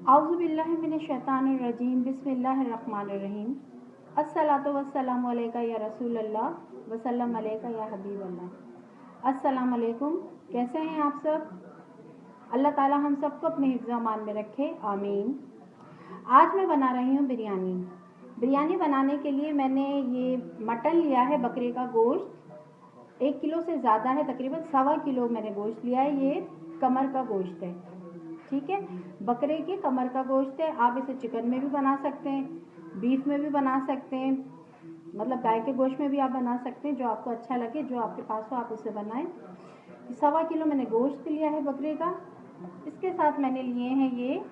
औज़ुबिल्लाहि मिनश्शैतानिर्रजीम बिस्मिल्लाहिर्रहमानिर्रहीम। अस्सलातु वस्सलामु अलैका या रसूलल्लाह वसल्लम अलैका या हबीबल्लाह। अस्सलाम वालेकुम। कैसे हैं आप सब? अल्लाह ताला हम सबको अपने हिफ्ज़ अमान में रखे, आमीन। आज मैं बना रही हूँ बिरयानी। बिरयानी बनाने के लिए मैंने ये मटन लिया है, बकरे का गोश्त 1 किलो से ज़्यादा है, तकरीबन 1.25 किलो मैंने गोश्त लिया है। ये कमर का गोश्त है, ठीक है, बकरे के कमर का गोश्त है। आप इसे चिकन में भी बना सकते हैं, बीफ में भी बना सकते हैं, मतलब गाय के गोश्त में भी आप बना सकते हैं, जो आपको अच्छा लगे, जो आपके पास हो आप उसे बनाएं। 1.25 किलो मैंने गोश्त लिया है बकरे का। इसके साथ मैंने लिए हैं ये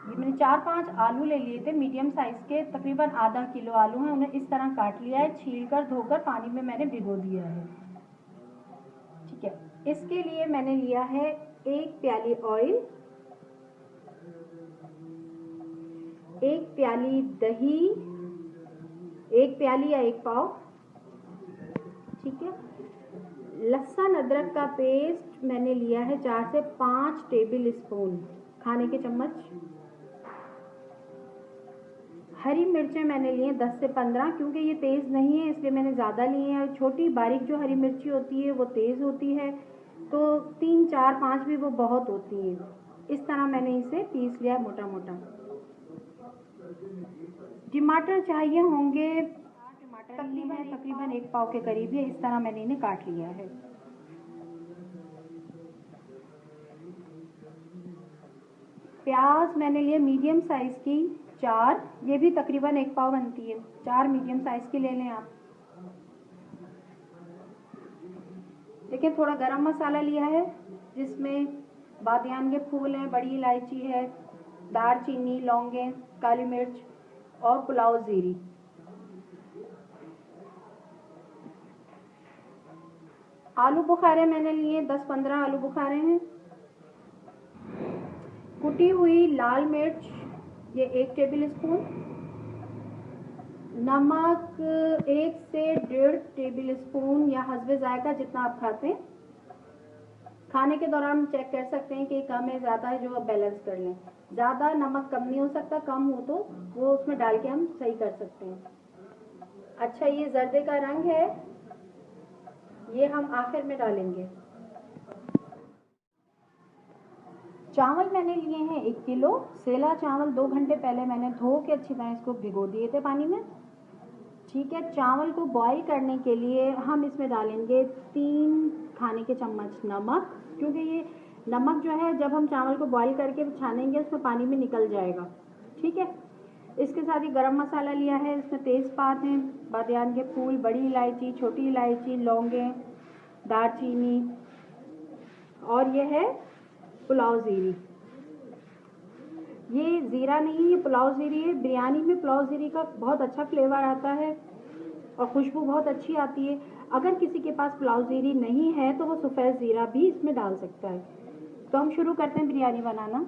मैंने 4-5 आलू ले लिए थे, मीडियम साइज़ के, तकरीबन आधा किलो आलू हैं। उन्हें इस तरह काट लिया है, छील कर धोकर पानी में मैंने भिगो दिया है, ठीक है। इसके लिए मैंने लिया है 1 प्याली ऑयल, 1 प्याली दही, 1 प्याली या 1 पाव, ठीक है। लहसुन अदरक का पेस्ट मैंने लिया है 4 से 5 टेबल स्पून, खाने के चम्मच। हरी मिर्चें मैंने लिए 10 से 15, क्योंकि ये तेज़ नहीं है इसलिए मैंने ज़्यादा लिए हैं। छोटी बारीक जो हरी मिर्ची होती है वो तेज़ होती है, तो 3, 4, 5 भी वो बहुत होती हैं। इस तरह मैंने इसे पीस लिया मोटा मोटा। टमाटर चाहिए होंगे, तकरीबन 1 पाव के करीब है। इस तरह मैंने इन्हें काट लिया है। प्याज मैंने लिए मीडियम साइज़ की 4, ये भी तकरीबन 1 पाव बनती है। 4 मीडियम साइज़ की ले लें आप। देखिए, थोड़ा गरम मसाला लिया है, जिसमें बादियान के फूल हैं, बड़ी इलायची है, दालचीनी, लौंगे, काली मिर्च और पुलाव जीरी। आलू बुखारे मैंने लिए 10-15 आलू बुखारे हैं। कुटी हुई लाल मिर्च ये 1 टेबल स्पून। नमक 1 से 1.5 टेबल स्पून या हस्बे जायका, जितना आप खाते हैं। खाने के दौरान चेक कर सकते हैं कि कम है ज़्यादा है, जो आप बैलेंस कर लें। ज़्यादा नमक कम नहीं हो सकता, कम हो तो वो उसमें डाल के हम सही कर सकते हैं। अच्छा, ये जर्दे का रंग है, ये हम आखिर में डालेंगे। चावल मैंने लिए हैं 1 किलो। सेला चावल 2 घंटे पहले मैंने धो के अच्छी तरह इसको भिगो दिए थे पानी में, ठीक है। चावल को बॉईल करने के लिए हम इसमें डालेंगे 3 खाने के चम्मच नमक, क्योंकि ये नमक जो है जब हम चावल को बॉईल करके छानेंगे उसमें पानी में निकल जाएगा, ठीक है। इसके साथ ही गरम मसाला लिया है, इसमें तेज़पात हैं, बादियान के फूल, बड़ी इलायची, छोटी इलायची, लौंगे, दालचीनी, और ये है पुलाव ज़ीरी। ये ज़ीरा नहीं है, ये पुलाव ज़ीरी है। बिरयानी में पुलाव ज़ीरी का बहुत अच्छा फ्लेवर आता है और खुशबू बहुत अच्छी आती है। अगर किसी के पास पुलाव ज़ीरी नहीं है तो वो सफ़ेद ज़ीरा भी इसमें डाल सकता है। तो हम शुरू करते हैं बिरयानी बनाना।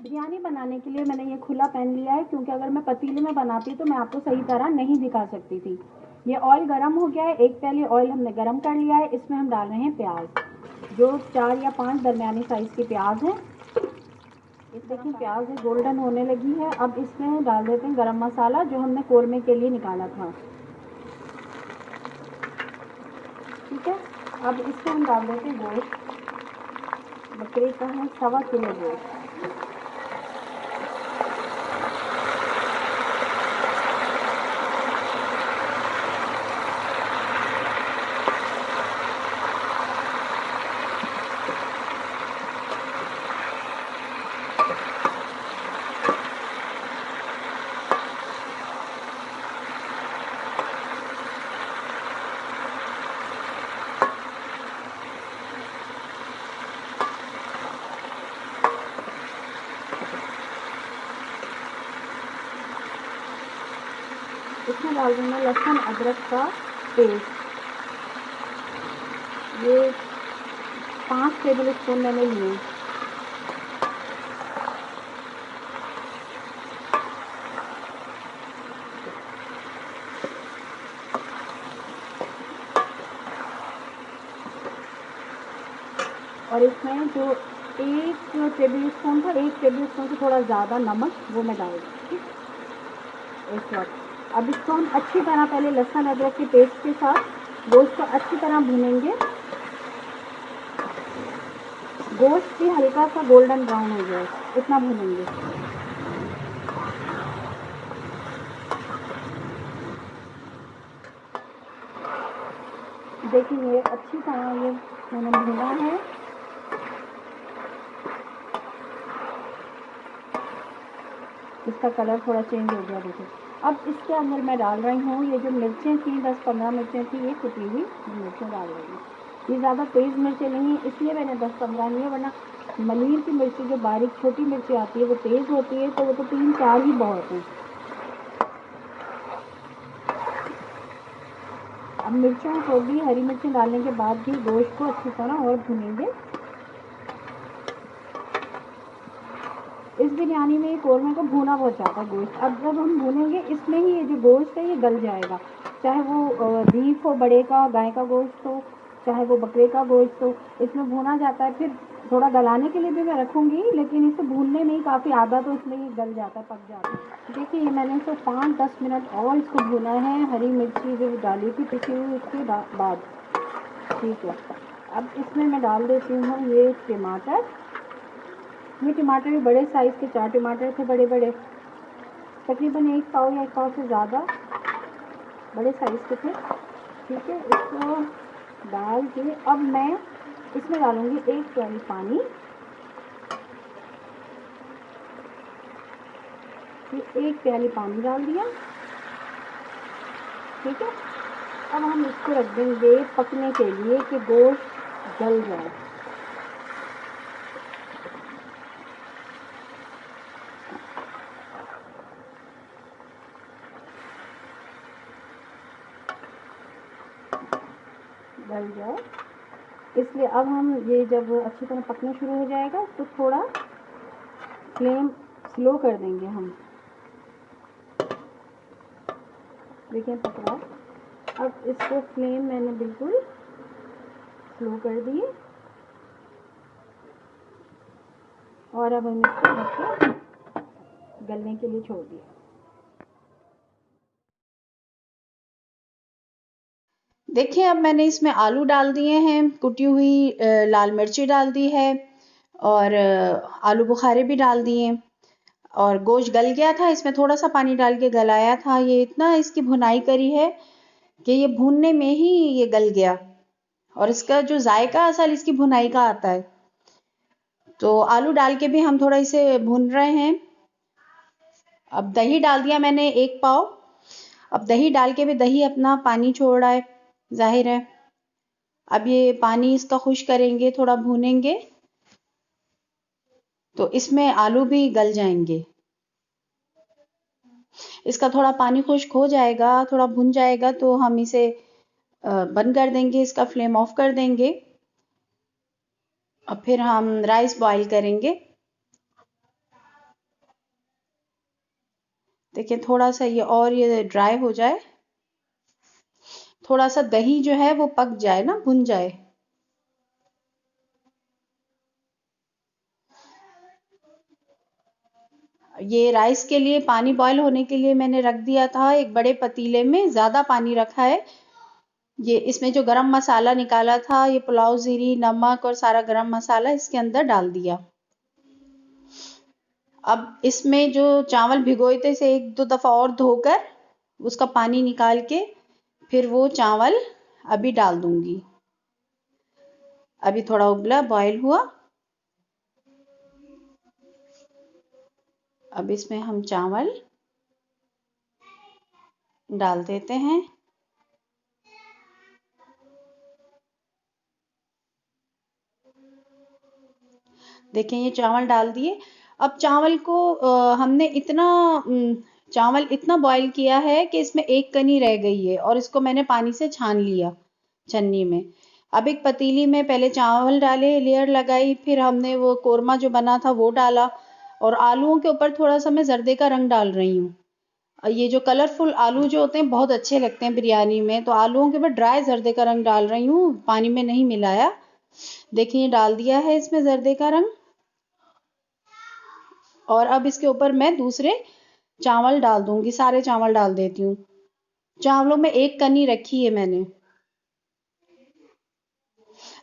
बिरयानी बनाने के लिए मैंने ये खुला पैन लिया है, क्योंकि अगर मैं पतीले में बनाती तो मैं आपको सही तरह नहीं दिखा सकती थी। ये ऑयल गरम हो गया है, 1 प्याली ऑयल हमने गरम कर लिया है। इसमें हम डाल रहे हैं प्याज, जो 4 या 5 दरमियानी साइज़ के प्याज हैं। इस देखिए प्याज गोल्डन होने लगी है। अब इसमें डाल देते हैं गरम मसाला, जो हमने कोरमे के लिए निकाला था, ठीक है। अब इसमें हम डाल देते हैं गोश्त, बकरे का है 1.25 किलो गोश्त। इसमें डाल देंगे लहसुन अदरक का पेस्ट, ये 5 टेबल स्पून मैंने लिए। और इसमें जो 1 टेबल स्पून था, 1 टेबल स्पून से थोड़ा ज़्यादा नमक वो मैं डाल दूँ। ठीक, इस वक्त अब इसको हम अच्छी तरह पहले लहसुन अदरक के पेस्ट के साथ गोश्त को अच्छी तरह भूनेंगे। गोश्त भी हल्का सा गोल्डन ब्राउन हो जाए इतना भूनेंगे। देखिए ये अच्छी तरह ये मैंने भूना है। इसका कलर थोड़ा चेंज हो गया। देखिए अब इसके अंदर मैं डाल रही हूँ ये जो मिर्चें थी, 10-15 मिर्चें थी, ये कुटी हुई मिर्चें डाल रही हूँ। ये ज़्यादा तेज़ मिर्चें नहीं है इसलिए मैंने 10-15 लिए, वरना मलीर की मिर्ची जो बारीक छोटी मिर्ची आती है वो तेज़ होती है, तो वो तो 3-4 ही बहुत हैं। अब मिर्चों को भी, हरी मिर्चें डालने के बाद भी गोश्त को अच्छी तरह और भूनेंगे। इस बिरयानी में ये कौरमे को भूना बहुत चाहता है गोश्त। अब जब हम भूनेंगे इसमें ही ये जो गोश्त है ये गल जाएगा, चाहे वो बीफ हो, बड़े का, गाय का गोश्त हो, चाहे वो बकरे का गोश्त हो, इसमें भूना जाता है। फिर थोड़ा गलाने के लिए भी मैं रखूँगी, लेकिन इसे भूनने में ही काफ़ी आधा तो इसमें ही गल जाता है, पक जाता है। देखिए ये मैंने इसको 5-10 मिनट और इसको भूना है, हरी मिर्ची जो डाली थी पिसी हुई उसके बाद। ठीक है, अब इसमें मैं डाल देती हूँ ये टमाटर। ये टमाटर भी बड़े साइज़ के 4 टमाटर थे, बड़े बड़े, तकरीबन 1 पाव या 1 पाव से ज़्यादा बड़े साइज़ के थे। ठीक है, इसको डाल के अब मैं इसमें डालूँगी 1 प्याली पानी। ये 1 प्याली पानी डाल दिया। ठीक है, अब हम इसको रख देंगे पकने के लिए कि गोश्त गल जाए। गल जाए इसलिए अब हम ये जब अच्छी तरह पकना शुरू हो जाएगा तो थोड़ा फ्लेम स्लो कर देंगे हम। देखिए पक रहा है। अब इसको फ्लेम मैंने बिल्कुल स्लो कर दी और अब हम इसको ढक के गलने के लिए छोड़ दिया। देखिए अब मैंने इसमें आलू डाल दिए हैं, कुटी हुई लाल मिर्ची डाल दी है और आलू बुखारे भी डाल दिए और गोश्त गल गया था, इसमें थोड़ा सा पानी डाल के गलाया था। ये इतना इसकी भुनाई करी है कि ये भूनने में ही ये गल गया और इसका जो जायका असल इसकी भुनाई का आता है। तो आलू डाल के भी हम थोड़ा इसे भून रहे हैं। अब दही डाल दिया मैंने 1 पाव। अब दही डाल के भी दही अपना पानी छोड़ रहा है, जाहिर है। अब ये पानी इसका खुश करेंगे, थोड़ा भूनेंगे तो इसमें आलू भी गल जाएंगे। इसका थोड़ा पानी खुश्क हो जाएगा, थोड़ा भुन जाएगा तो हम इसे बंद कर देंगे, इसका फ्लेम ऑफ कर देंगे और फिर हम राइस बॉईल करेंगे। देखिए थोड़ा सा ये ड्राई हो जाए, थोड़ा सा दही जो है वो पक जाए ना, भुन जाए। ये राइस के लिए पानी बॉईल होने के लिए मैंने रख दिया था एक बड़े पतीले में, ज़्यादा पानी रखा है। ये इसमें जो गरम मसाला निकाला था, ये पुलाव जीरी, नमक और सारा गरम मसाला इसके अंदर डाल दिया। अब इसमें जो चावल भिगोए थे इसे 1-2 दफ़ा और धोकर उसका पानी निकाल के फिर वो चावल अभी डाल दूंगी। अभी थोड़ा उबला बॉईल हुआ। अब इसमें हम चावल डाल देते हैं। देखें ये चावल डाल दिए। अब चावल को हमने चावल इतना बॉईल किया है कि इसमें 1 कनी रह गई है और इसको मैंने पानी से छान लिया छन्नी में। अब एक पतीली में पहले चावल डाले, लेयर लगाई, फिर हमने वो कोरमा जो बना था वो डाला और आलूओं के ऊपर थोड़ा सा मैं जर्दे का रंग डाल रही हूँ। ये जो कलरफुल आलू जो होते हैं बहुत अच्छे लगते हैं बिरयानी में, तो आलूओं के ऊपर ड्राई जर्दे का रंग डाल रही हूँ, पानी में नहीं मिलाया। देखिए डाल दिया है इसमें जर्दे का रंग। और अब इसके ऊपर मैं दूसरे चावल डाल दूंगी, सारे चावल डाल देती हूँ। चावलों में 1 कनी रखी है मैंने।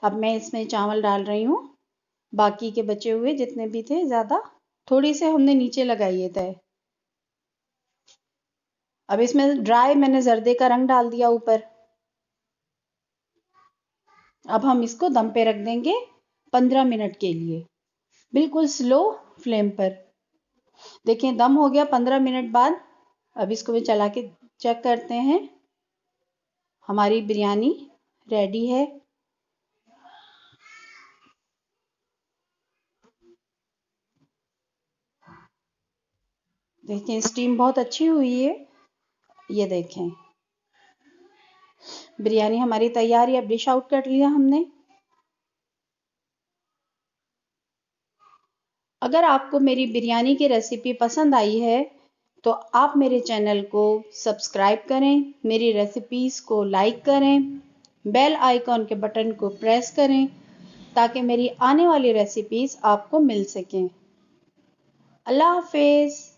अब मैं इसमें चावल डाल रही हूँ, बाकी के बचे हुए जितने भी थे, ज़्यादा थोड़ी से हमने नीचे लगाइए थे। अब इसमें ड्राई मैंने जर्दे का रंग डाल दिया ऊपर। अब हम इसको दम पे रख देंगे 15 मिनट के लिए, बिल्कुल स्लो फ्लेम पर। देखें दम हो गया 15 मिनट बाद। अब इसको भी चला के चेक करते हैं। हमारी बिरयानी रेडी है। देखें स्टीम बहुत अच्छी हुई है। ये देखें बिरयानी हमारी तैयार है। अब डिश आउट कर लिया हमने। अगर आपको मेरी बिरयानी की रेसिपी पसंद आई है तो आप मेरे चैनल को सब्सक्राइब करें, मेरी रेसिपीज़ को लाइक करें, बेल आइकॉन के बटन को प्रेस करें ताकि मेरी आने वाली रेसिपीज़ आपको मिल सकें। अल्लाह हाफिज़।